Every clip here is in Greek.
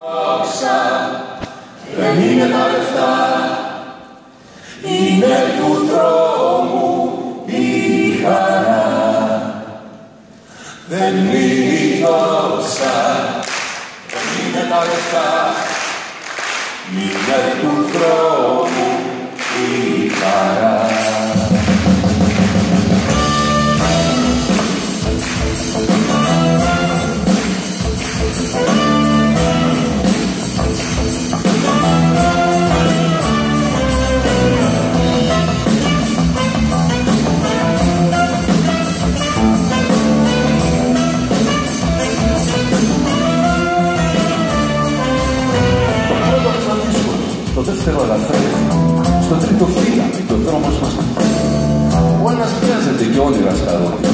Όσα δεν είναι τα λεφτά, είναι του δρόμου η χαρά. Δεν είναι η δόξα, δεν είναι τα λεφτά, είναι του δρόμου η χαρά. Το δεύτερο ελαφρύνει, στο τρίτο φύλλα το δρόμος μας πηγαίνει. Ο ένας βιάζεται και όνειρα σκαρώνει,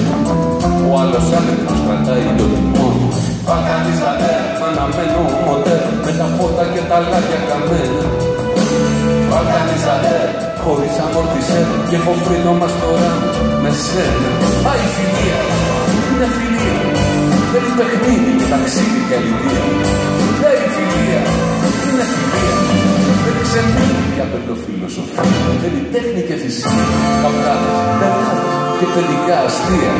ο άλλος άνετος κρατάει το τιμόνι. Βαλκανίζατε μ' αναμένο μοντέρ, με τα φώτα και τα λάδια καμένα. Βαλκανίζατε χωρίς αμόρτισέ, και έχω φρύνο μας τώρα με σένα. Α, η φιλία είναι φιλία, δεν είναι παιχνίδι και ταξίδι και αλήθεια. Η φιλία είναι φιλία, δεν ξεμείνει για πεντοφιλοσοφία. Θέλει τέχνη και θυσία, καυγάδες, μπερδάδες και παιδικά αστεία.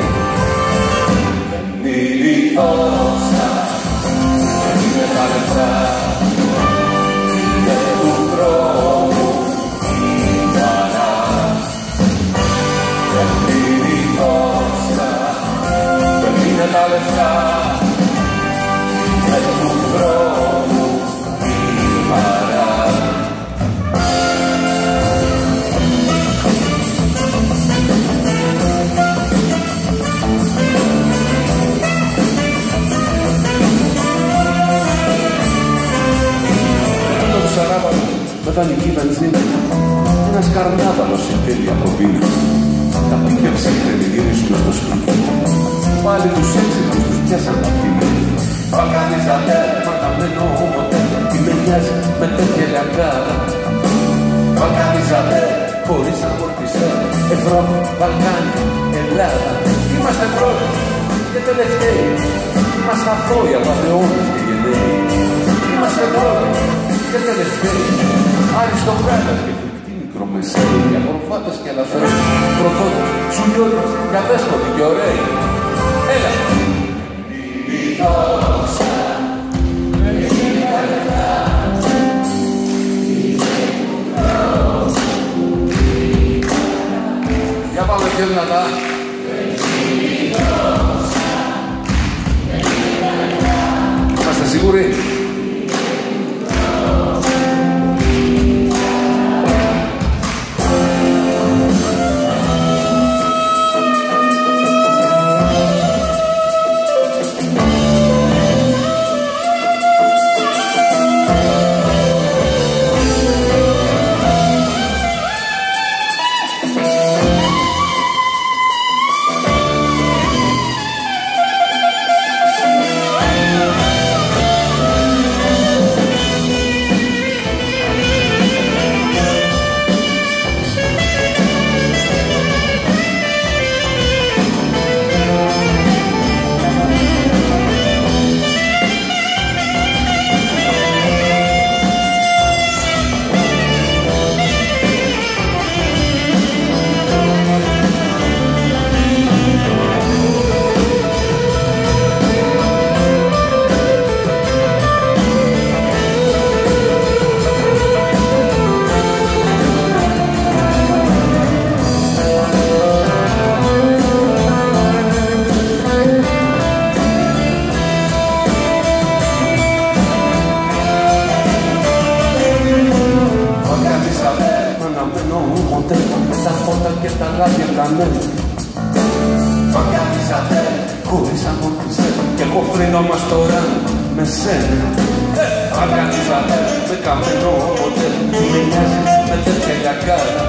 Δεν είναι η δόξα, δεν είναι τα λεφτά, είναι του δρόμου η χαρά. Δεν είναι η δόξα, δεν είναι τα λεφτά, είναι του δρόμου η χαρά. Με δανεική βενζίνη, ένας καρνάβαλος εν τέλει από πείνα. Τα πίκια ψύχρενοι γυρίσουν στο σπίτι, πάλι τους έξυπνους τους πιάσαν τα πίνα. Βαλκανίζατε μ' αναμένο μοντέρ, τι με νοιάζει με τέτοια λιακάδα. Βαλκανίζατε χωρίς αμόρτισέ, Ευρώπη, Βαλκάνια, Ελλάδα. Είμαστε πρώτοι και τελευταίοι, είμαστε αθώοι από αιώνες και γενναίοι. Είμαστε πρώτοι και τελευταίοι, αριστοκράτες και φρικτοί μικρομεσαίοι, για προφάτες και ελαφραίοι, προδότες, σουλιώτες, για δέσποτοι και ωραίοι. Έλα! Η δόξα, δεν είναι τα λεφτά, είναι του δρόμου η χαρά. Για πάμε πιο δυνατά. Δεν είναι η δόξα, δεν είναι τα λεφτά. Είμαστε σίγουροι? Με τα φώτα και τα λάδια καμένα. Βαλκανίζατε χωρίς αμόρτισέ, και εγώ φρύνω μας τώρα με σένα. Βαλκανίζατε με καμένο μοντέλ, τι με νοιάζει με τέτοια λιακάδα.